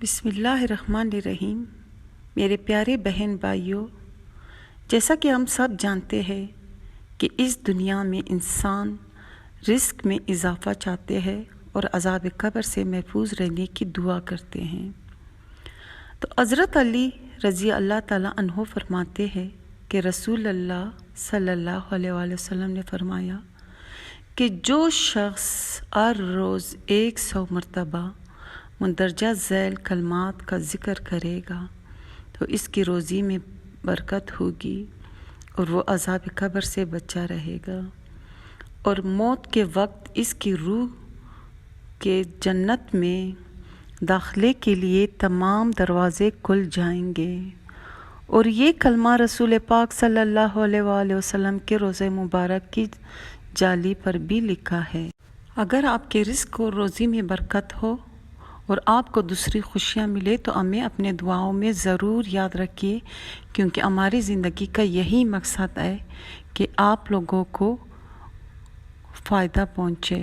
بسم اللہ الرحمن الرحیم۔ میرے پیارے بہن بھائیوں، جیسا کہ ہم سب جانتے ہیں کہ اس دنیا میں انسان رزق میں اضافہ چاہتے ہیں اور عذاب قبر سے محفوظ رہنے کی دعا کرتے ہیں۔ تو حضرت علی رضی اللہ تعالیٰ عنہ فرماتے ہیں کہ رسول اللہ صلی اللہ علیہ وآلہ وسلم نے فرمایا کہ جو شخص ہر روز 100 مرتبہ مندرجہ ذیل کلمات کا ذکر کرے گا تو اس کی روزی میں برکت ہوگی اور وہ عذاب قبر سے بچا رہے گا، اور موت کے وقت اس کی روح کے جنت میں داخلے کے لیے تمام دروازے کھل جائیں گے۔ اور یہ کلمہ رسول پاک صلی اللہ علیہ وآلہ وسلم کے روضہ مبارک کی جالی پر بھی لکھا ہے۔ اگر آپ کے رزق اور روزی میں برکت ہو اور آپ کو دوسری خوشیاں ملے تو ہمیں اپنے دعاؤں میں ضرور یاد رکھیے، کیونکہ ہماری زندگی کا یہی مقصد ہے کہ آپ لوگوں کو فائدہ پہنچے۔